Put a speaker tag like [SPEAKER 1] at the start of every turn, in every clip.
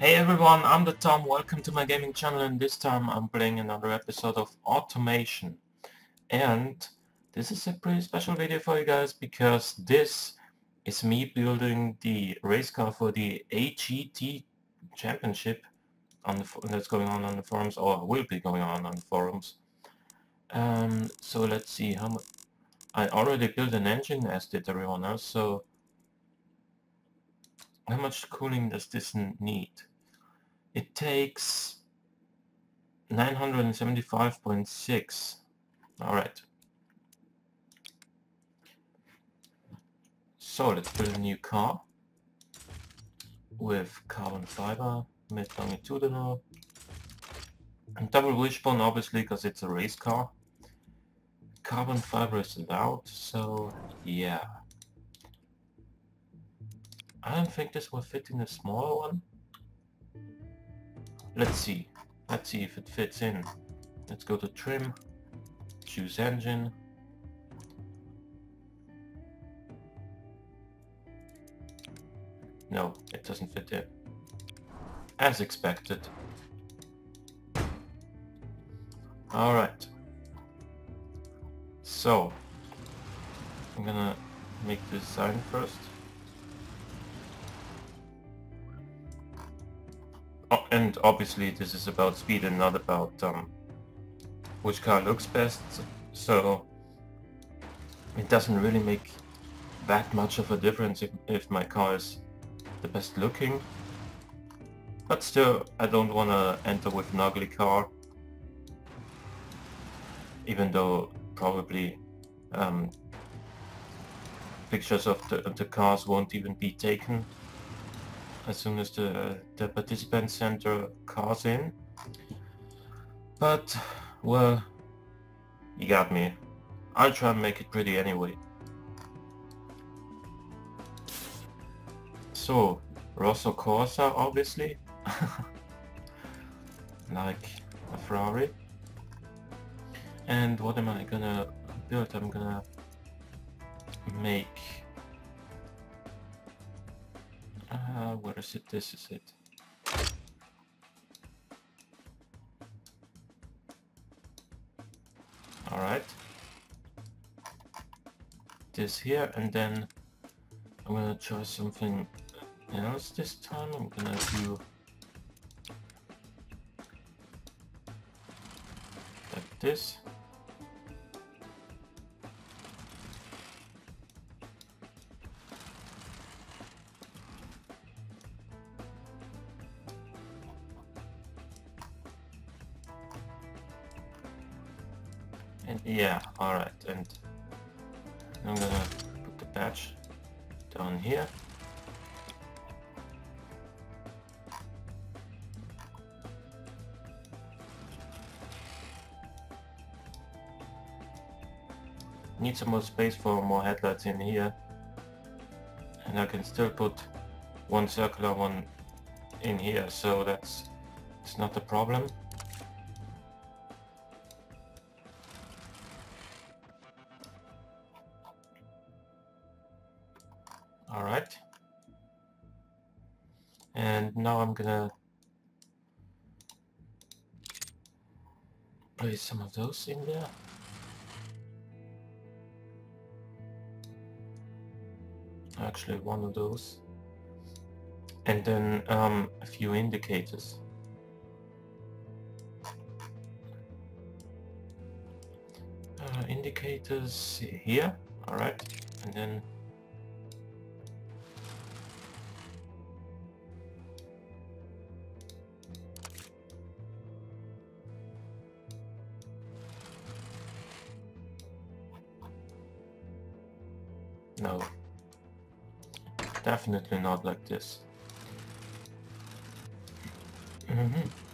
[SPEAKER 1] Hey everyone, I'm the Tom. Welcome to my gaming channel, and this time I'm playing another episode of Automation. And this is a pretty special video for you guys because this is me building the race car for the AGT championship that's going on the forums, or will be going on the forums. So let's see how much. I already built an engine, as did everyone else, so how much cooling does this need? It takes 975.6. Alright. So let's build a new car with carbon fiber, mid-longitudinal, and double wishbone, obviously, because it's a race car. Carbon fiber is allowed, so yeah. I don't think this will fit in a smaller one. Let's see. Let's see if it fits in. Let's go to trim, choose engine. No, it doesn't fit in. As expected. Alright. So, I'm gonna make the design first. Oh, and obviously this is about speed and not about which car looks best, so it doesn't really make that much of a difference if my car is the best looking. But still, I don't want to enter with an ugly car, even though probably pictures of the cars won't even be taken as soon as the participants send their cars in. But, well, you got me. I'll try and make it pretty anyway. So, Rosso Corsa, obviously. Like a Ferrari. And what am I gonna build? I'm gonna make... where is it? This is it. Alright. This here, and then I'm gonna try something else this time. I'm gonna do like this. And yeah, alright, and I'm gonna put the badge down here. Need some more space for more headlights in here, and I can still put one circular one in here, so it's not a problem. Alright, and now I'm gonna place some of those in there. Actually, one of those, and then a few indicators. Indicators here, alright, and then no, definitely not like this.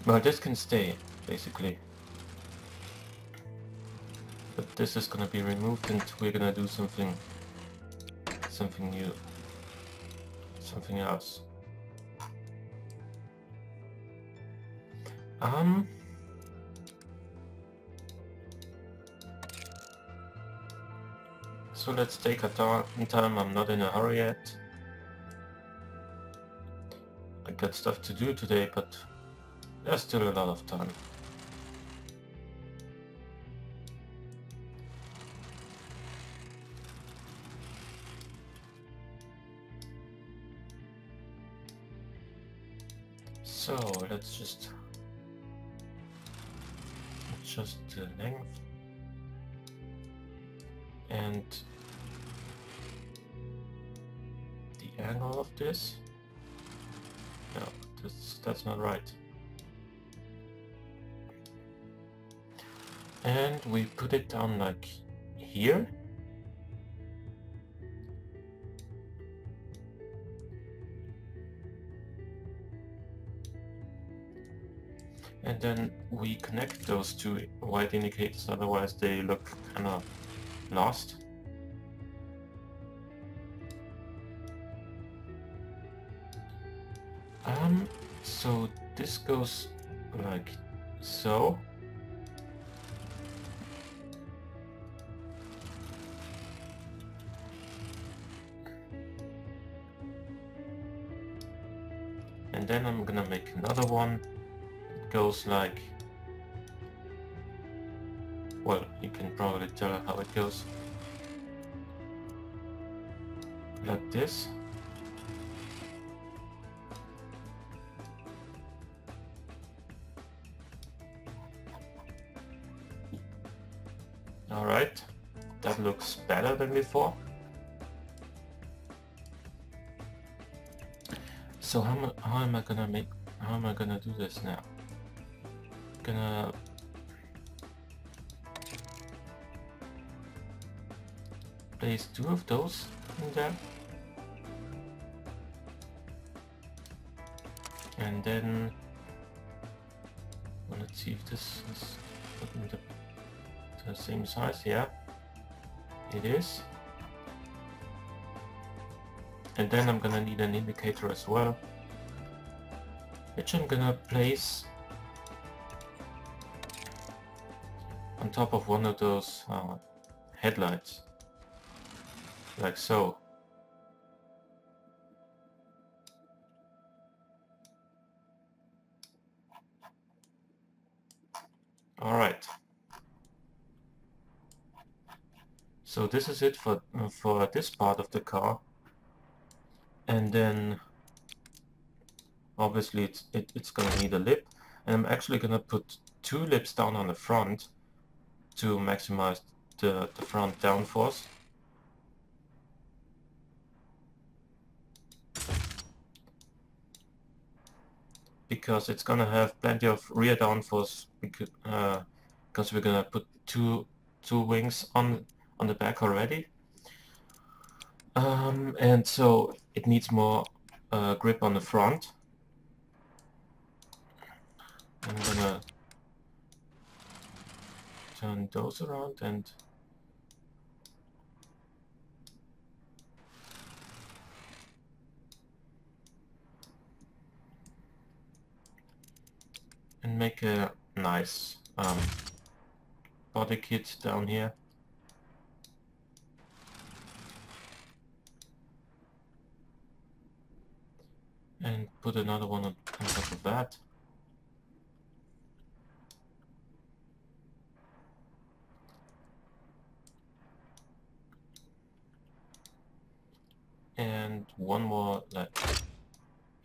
[SPEAKER 1] Well, this can stay, basically. But this is gonna be removed, and we're gonna do something new. Something else. So let's take our time. I'm not in a hurry yet. I got stuff to do today, but there's still a lot of time. So let's just adjust the length and the angle of this. No, that's not right. And we put it down like here. And then we connect those two white indicators, otherwise they look kind of lost. So this goes like so. And then I'm gonna make another one. It goes like, well, you can probably tell how it goes. Like this. Alright, that looks better than before. So how am I gonna do this now? Gonna place two of those in there. And then, well, let's see if this is the same size. Yeah, it is. And then I'm gonna need an indicator as well, which I'm gonna place on top of one of those headlights, like so. Alright. So this is it for this part of the car. And then obviously it's gonna need a lip, and I'm actually gonna put two lips down on the front to maximize the front downforce. Because it's gonna have plenty of rear downforce, because we're gonna put two wings on the back already. And so it needs more grip on the front. I'm gonna turn those around and make a nice body kit down here. And put another one on top of that. And one more like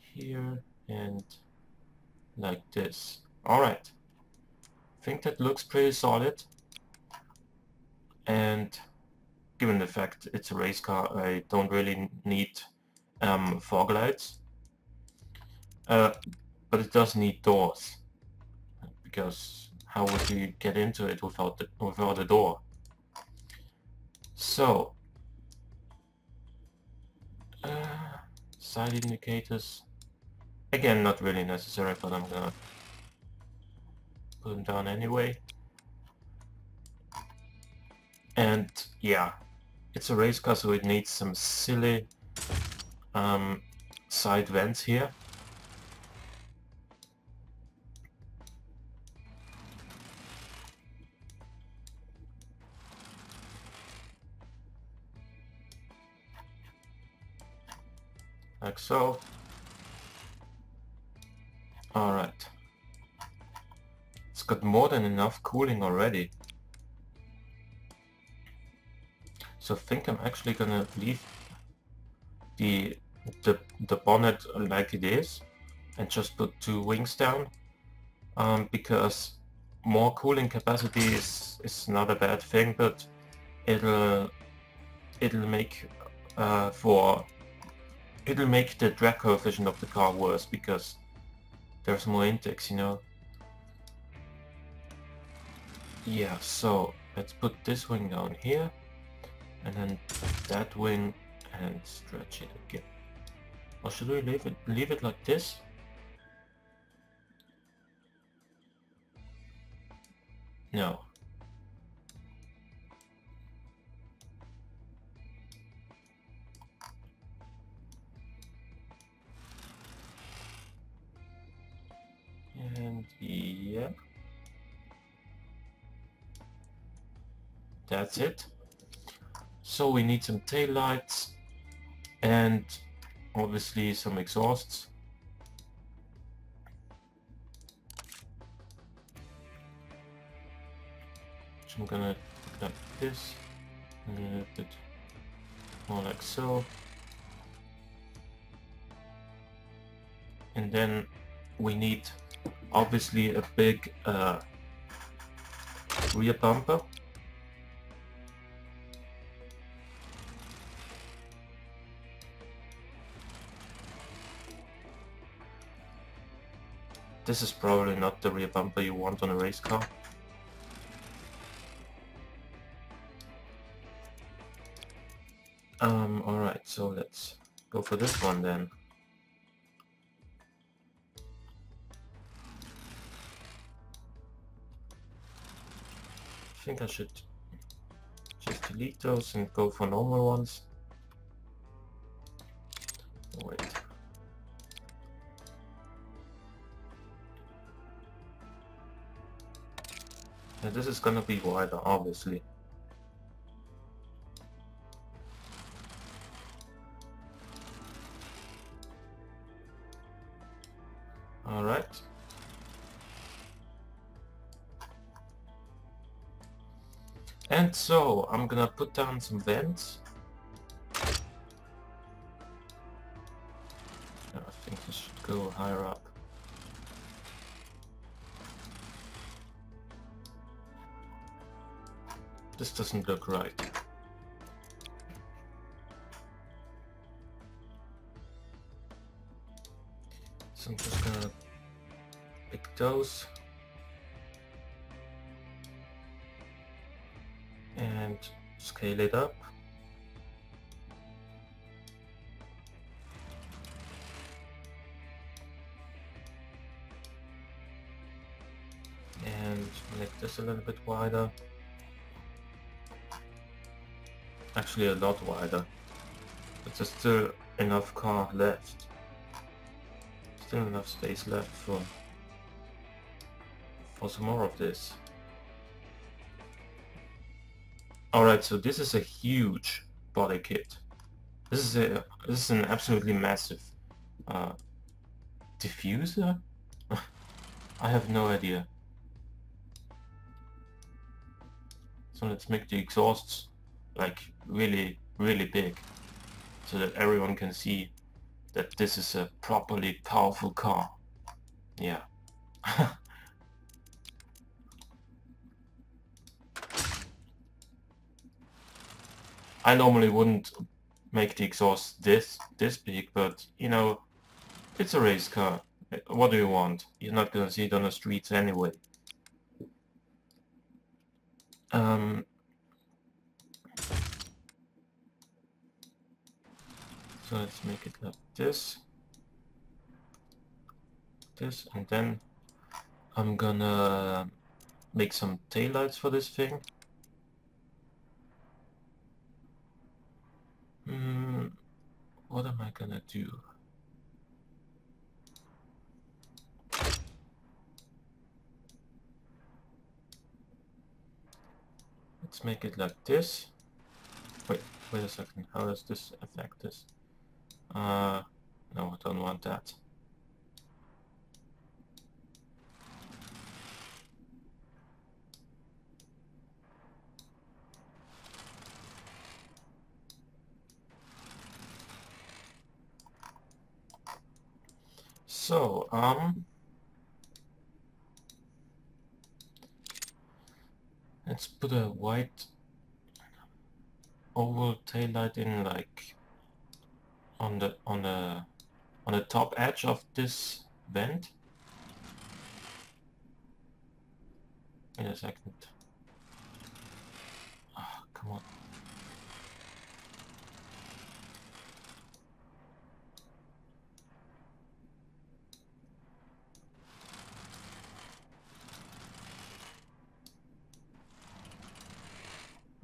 [SPEAKER 1] here and like this. Alright. I think that looks pretty solid. And given the fact it's a race car, I don't really need fog lights. But it does need doors, because how would you get into it without the door? So side indicators, again, not really necessary, but I'm gonna put them down anyway. And yeah, it's a race car, so it needs some silly side vents here. Like so. Alright. It's got more than enough cooling already. So I think I'm actually gonna leave the bonnet like it is and just put 2 wings down, because more cooling capacity is not a bad thing, but it'll make it'll make the drag coefficient of the car worse because there's more intakes, you know. Yeah, so let's put this wing down here and then that wing and stretch it again. Or should we leave it like this? No. And yeah. That's it. So we need some tail lights and obviously some exhausts. Which I'm gonna put like this, and a bit more like so. And then we need obviously a big rear bumper. This is probably not the rear bumper you want on a race car. Alright, so let's go for this one then. I think I should just delete those and go for normal ones. Wait. Yeah, this is gonna be wider, obviously. Alright. And so, I'm gonna put down some vents. I think this should go higher up. This doesn't look right. So I'm just gonna pick those and scale it up. And make this a little bit wider. Actually a lot wider. But there's still enough car left. Still enough space left for some more of this. Alright, so this is a huge body kit. This is an absolutely massive diffuser? I have no idea. So let's make the exhausts like really big so that everyone can see that this is a properly powerful car. Yeah. I normally wouldn't make the exhaust this big, but you know, it's a race car. What do you want? You're not gonna see it on the streets anyway. So let's make it like this, and then I'm gonna make some taillights for this thing. What am I gonna do? Let's make it like this. Wait a second. How does this affect this? No, I don't want that. So, let's put a white oval taillight in, like on the top edge of this vent. Wait a second. Ah, come on.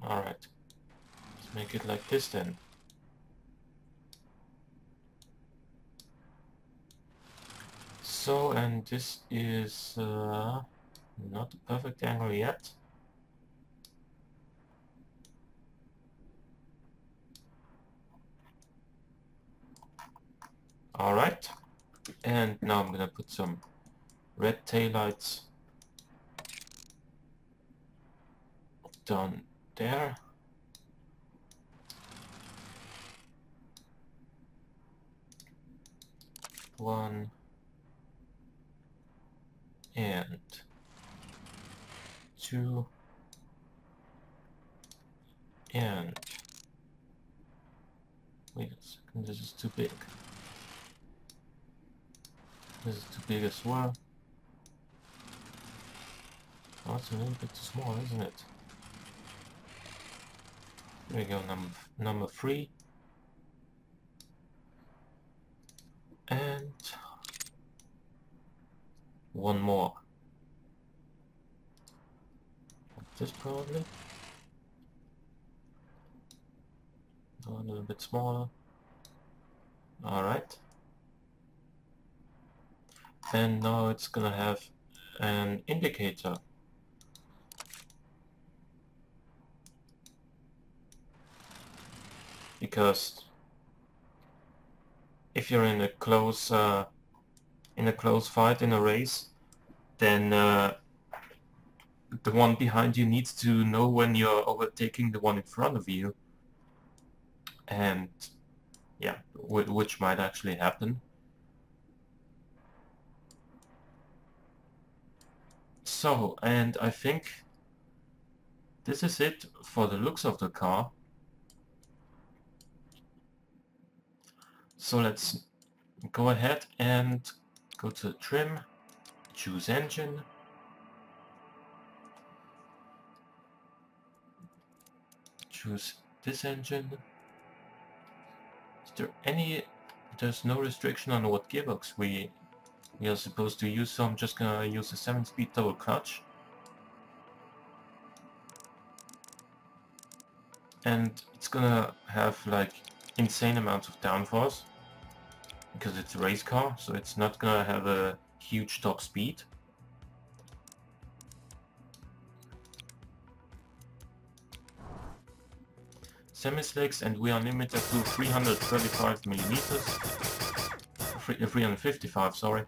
[SPEAKER 1] Alright. Let's make it like this then. So, and this is not the perfect angle yet. Alright. And now I'm gonna put some red taillights down there. One and two and wait a second, this is too big. This is too big as well. Oh, it's a little bit too small, isn't it? There we go, number 3. And one more. This probably. Go a little bit smaller. Alright. And now it's gonna have an indicator. Because if you're in a close fight, in a race, then the one behind you needs to know when you're overtaking the one in front of you, and yeah, which might actually happen. So, and I think this is it for the looks of the car. So let's go ahead and go to trim, choose engine, choose this engine. Is there any, there's no restriction on what gearbox we are supposed to use, so I'm just gonna use a 7-speed double clutch. And it's gonna have like insane amounts of downforce because it's a race car, so it's not gonna have a huge top speed. Semi-slicks, and we are limited to 335 millimeters. 355, sorry.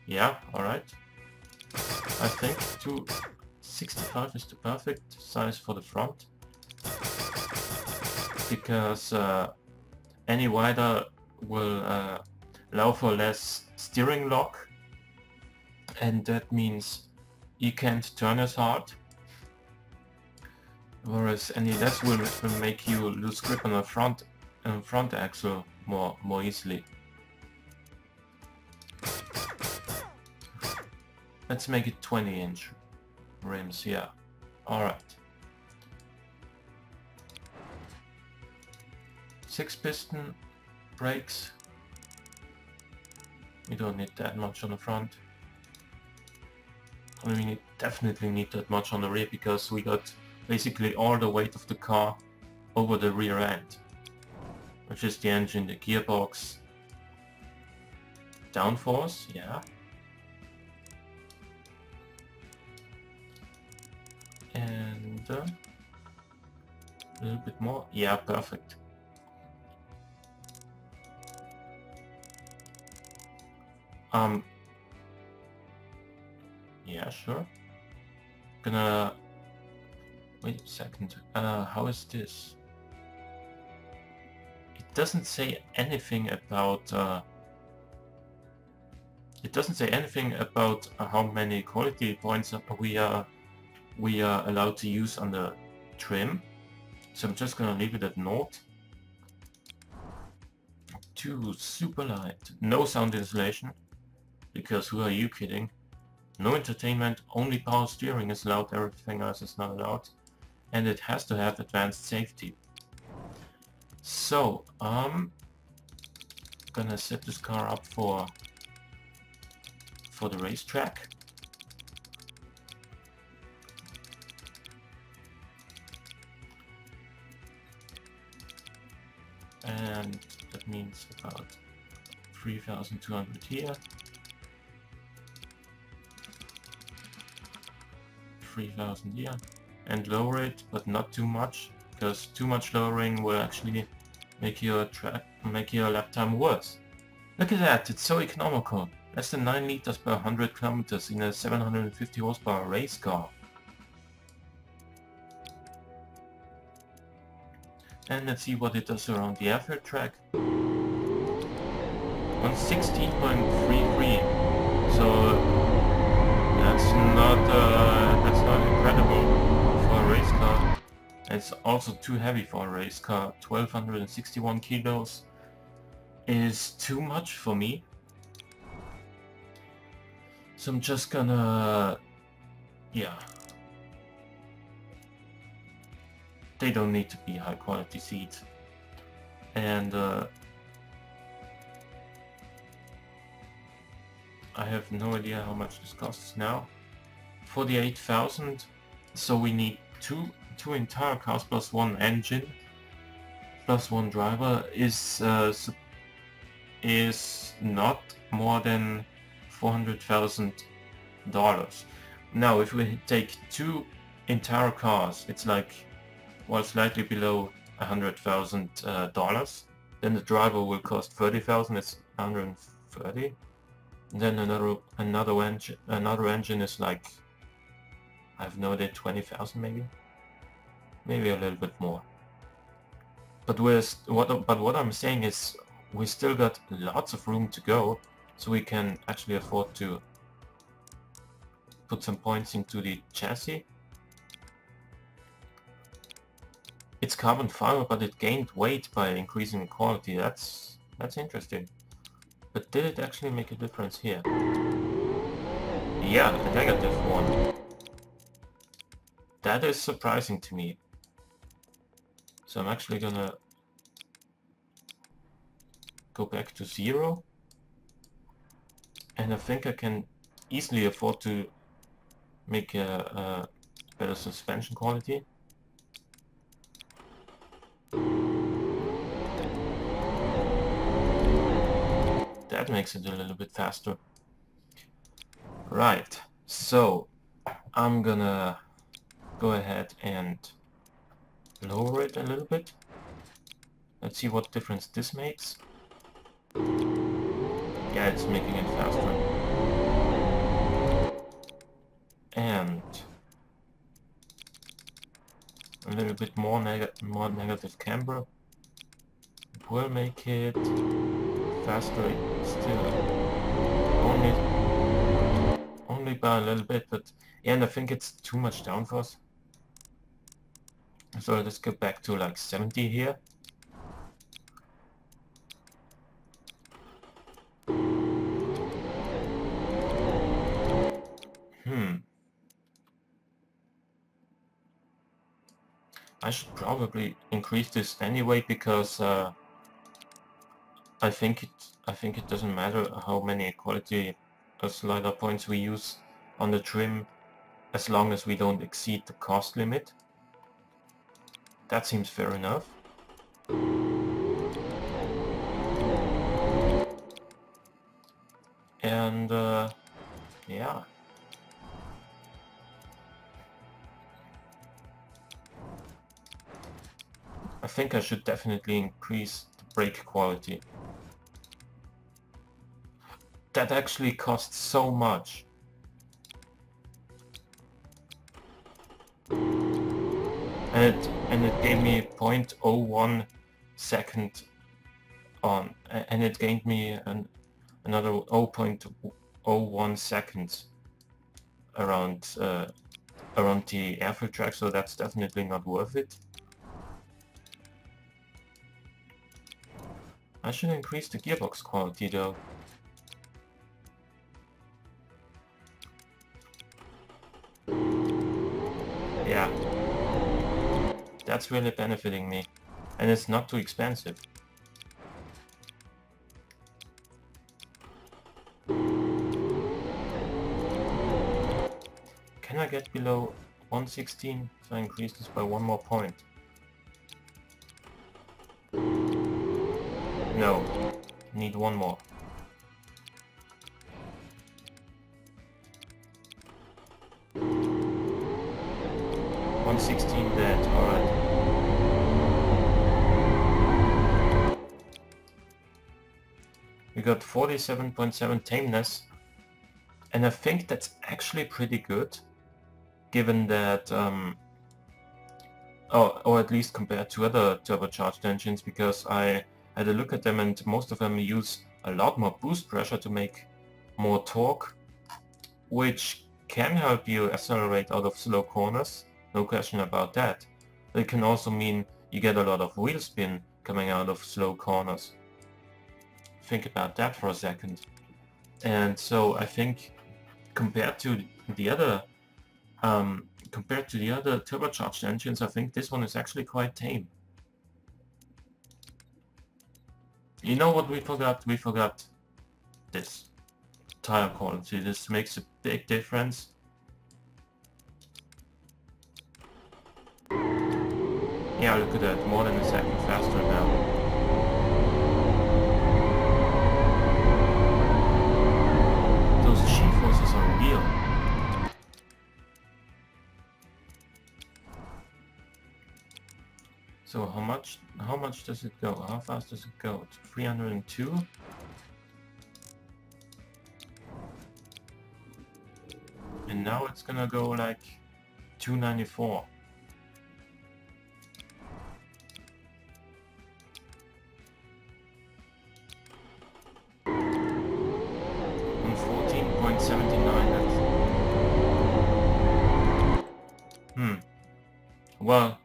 [SPEAKER 1] Yeah, alright. I think 265 is the perfect size for the front, because any wider will allow for less steering lock, and that means you can't turn as hard, whereas any less will make you lose grip on the front axle more easily. Let's make it 20-inch rims, yeah. Alright. 6-piston brakes. We don't need that much on the front. I mean, we definitely need that much on the rear, because we got basically all the weight of the car over the rear end, which is the engine, the gearbox, downforce, yeah. And a little bit more, yeah, perfect. Yeah, sure. Gonna wait a second. How is this? doesn't say anything about how many quality points we are allowed to use on the trim. So I'm just gonna leave it at naught. 2 super light, no sound insulation, because who are you kidding? No entertainment, only power steering is allowed, everything else is not allowed. And it has to have advanced safety. So, I'm gonna set this car up for the racetrack. And that means about 3,200 here. 3,000 here. And lower it, but not too much, because too much lowering will actually make your lap time worse. Look at that, it's so economical. Less than 9 liters per 100 kilometers in a 750 horsepower race car. And let's see what it does around the airfield track. On 16.33, so that's not incredible for a race car. It's also too heavy for a race car. 1261 kilos is too much for me. So I'm just gonna, yeah. They don't need to be high quality seats. And I have no idea how much this costs now. 48,000. So we need two entire cars plus one engine plus one driver is not more than $400,000. Now if we take 2 entire cars, it's like, well, slightly below $100,000. Then the driver will cost 30,000. It's 130. Then another engine is like, I have no idea, 20,000 maybe a little bit more. But what I'm saying is we still got lots of room to go, so we can actually afford to put some points into the chassis. It's carbon fiber, but it gained weight by increasing the quality. That's interesting. But did it actually make a difference here? Yeah, a -1. That is surprising to me. So I'm actually gonna go back to 0. And I think I can easily afford to make a better suspension quality. That makes it a little bit faster. Right, so I'm gonna go ahead and lower it a little bit. Let's see what difference this makes. Yeah, it's making it faster. And a little bit more negative camber will make it faster. Still only by a little bit, but yeah, and I think it's too much downforce. So let's go back to like 70 here. I should probably increase this anyway, because I think it doesn't matter how many quality slider points we use on the trim, as long as we don't exceed the cost limit. That seems fair enough. And yeah. I think I should definitely increase the brake quality. That actually costs so much. And it gave me 0.01 second on, and it gained me another 0.01 seconds around around the airfield track, so that's definitely not worth it. I should increase the gearbox quality though. Yeah, that's really benefiting me, and it's not too expensive. Can I get below 116 if I increase this by one more point? No, need one more. $116 dead, alright. We got 47.7 tameness, and I think that's actually pretty good, given that, or at least compared to other turbocharged engines, because I had a look at them and most of them use a lot more boost pressure to make more torque, which can help you accelerate out of slow corners, no question about that. But it can also mean you get a lot of wheel spin coming out of slow corners. Think about that for a second. And so I think compared to the other turbocharged engines, I think this one is actually quite tame. You know what we forgot? We forgot this. Tire quality. This makes a big difference. Yeah, look at that. More than a second faster now. Those G-forces are real. So how much does it go? How fast does it go? 302? And now it's gonna go like 294. On 14.79, that's... Well,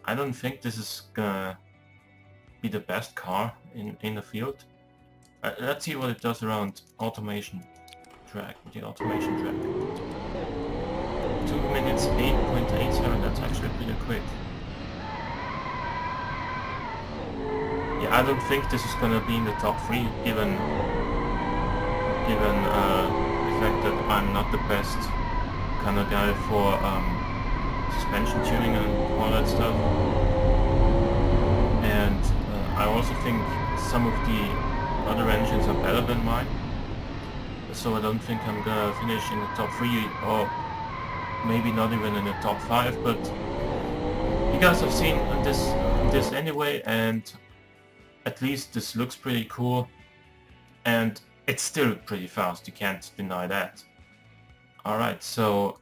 [SPEAKER 1] I don't think this is gonna be the best car in the field. Let's see what it does around automation track, the automation track. 2 minutes 8.87, that's actually pretty quick. Yeah, I don't think this is gonna be in the top 3, given the fact that I'm not the best kind of guy for suspension tuning and all that stuff. And I also think some of the other engines are better than mine. So I don't think I'm gonna finish in the top 3, or maybe not even in the top 5, but you guys have seen this anyway, and at least this looks pretty cool, and it's still pretty fast, you can't deny that. Alright, so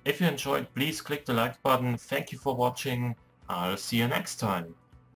[SPEAKER 1] if you enjoyed, please click the like button. Thank you for watching. I'll see you next time.